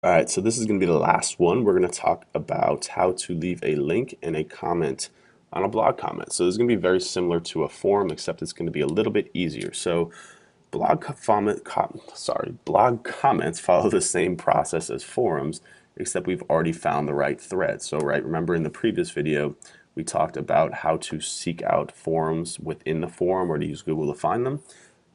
All right, so this is going to be the last one. We're going to talk about how to leave a link and a comment on a blog comment. So this is going to be very similar to a forum, except it's going to be a little bit easier. So blog comments follow the same process as forums, except we've already found the right thread. So remember in the previous video, we talked about how to seek out forums within the forum or to use Google to find them.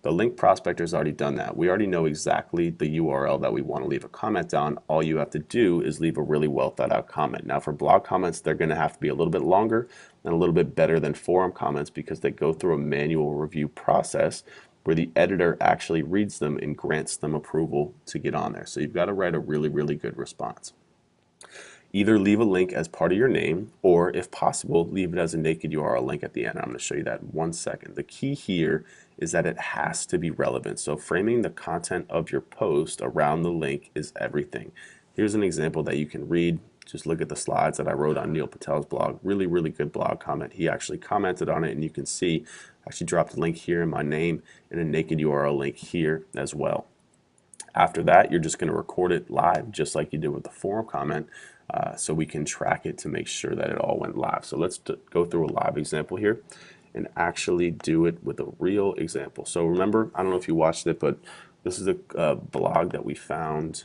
The link prospector has already done that. We already know exactly the URL that we want to leave a comment on. All you have to do is leave a really well thought out comment. Now for blog comments, they're going to have to be a little bit longer and a little bit better than forum comments because they go through a manual review process where the editor actually reads them and grants them approval to get on there. So you've got to write a really, really good response. Either leave a link as part of your name, or if possible, leave it as a naked URL link at the end. I'm going to show you that in 1 second. The key here is that it has to be relevant. So framing the content of your post around the link is everything. Here's an example that you can read. Just look at the slides that I wrote on Neil Patel's blog. Really, really good blog comment. He actually commented on it, and you can see I actually dropped a link here in my name and a naked URL link here as well. After that, you're just going to record it live, just like you did with the forum comment, so we can track it to make sure that it all went live. So let's go through a live example here and actually do it with a real example. So remember, I don't know if you watched it, but this is a blog that we found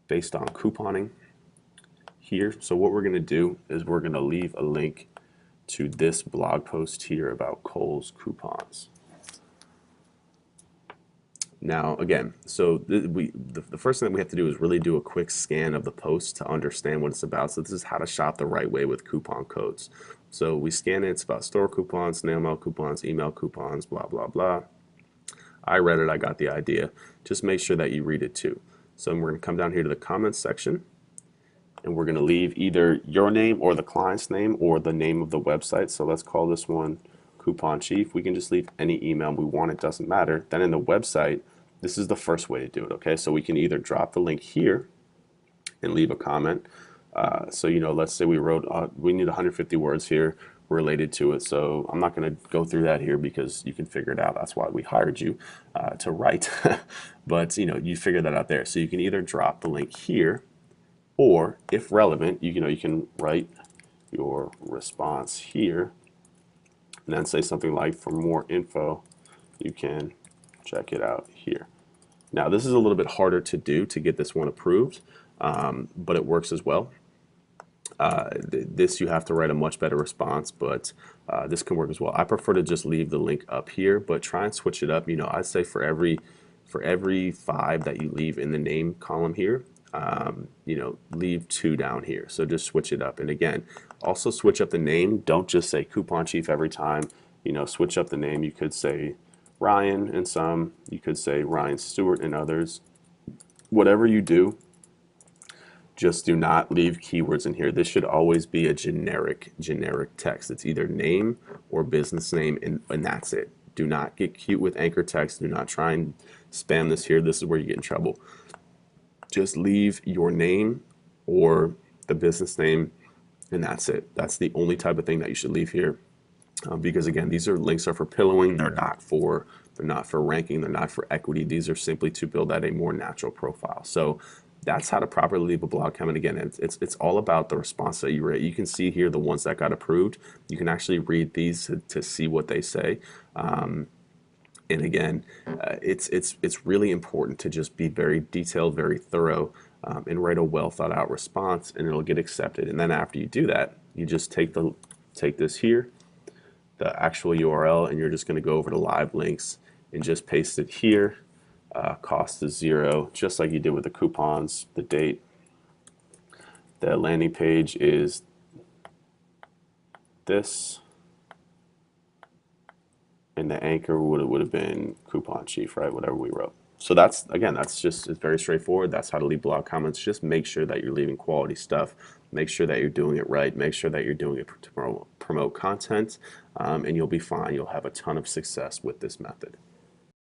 based on couponing here. So what we're going to do is we're going to leave a link to this blog post here about Kohl's coupons. Now, again, so the first thing that we have to do is really do a quick scan of the post to understand what it's about. So this is how to shop the right way with coupon codes. So we scan it. It's about store coupons, snail mail coupons, email coupons, blah, blah, blah. I read it. I got the idea. Just make sure that you read it too. So we're going to come down here to the comments section, and we're going to leave either your name or the client's name or the name of the website. So let's call this one Coupon Chief. We can just leave any email we want. It doesn't matter. Then in the website, this is the first way to do it. Okay, so we can either drop the link here and leave a comment. So let's say we wrote we need 150 words here related to it. So I'm not going to go through that here because you can figure it out. That's why we hired you to write. But you figure that out there. So you can either drop the link here, or if relevant, you can write your response here and then say something like, for more info, you can check it out here. Now, this is a little bit harder to do to get this one approved, but it works as well. This you have to write a much better response, but this can work as well. I prefer to just leave the link up here, but try and switch it up. I'd say for every 5 that you leave in the name column here, leave 2 down here. So just switch it up. And again, also switch up the name. Don't just say Coupon Chief every time. Switch up the name. You could say Ryan in some. You could say Ryan Stewart in others. Whatever you do, just do not leave keywords in here. This should always be a generic text. It's either name or business name, and that's it. Do not get cute with anchor text. Do not try and spam this here. This is where you get in trouble. Just leave your name or the business name, and that's it. That's the only type of thing that you should leave here, because again, these links are for pillowing. They're not for ranking. They're not for equity. These are simply to build out a more natural profile. So that's how to properly leave a blog comment. Again, it's all about the response that you rate. You can see here the ones that got approved. You can actually read these to see what they say. And again, it's really important to just be very detailed, very thorough, and write a well thought out response, and it'll get accepted. And then after you do that, you just take this here, the actual URL, and you're just going to go over to live links and just paste it here. Cost is 0, just like you did with the coupons. The date, the landing page is this. And the anchor would have been Coupon Chief, right? Whatever we wrote. So it's very straightforward. That's how to leave blog comments. Just make sure that you're leaving quality stuff. Make sure that you're doing it right. Make sure that you're doing it to promote content, and you'll be fine. You'll have a ton of success with this method.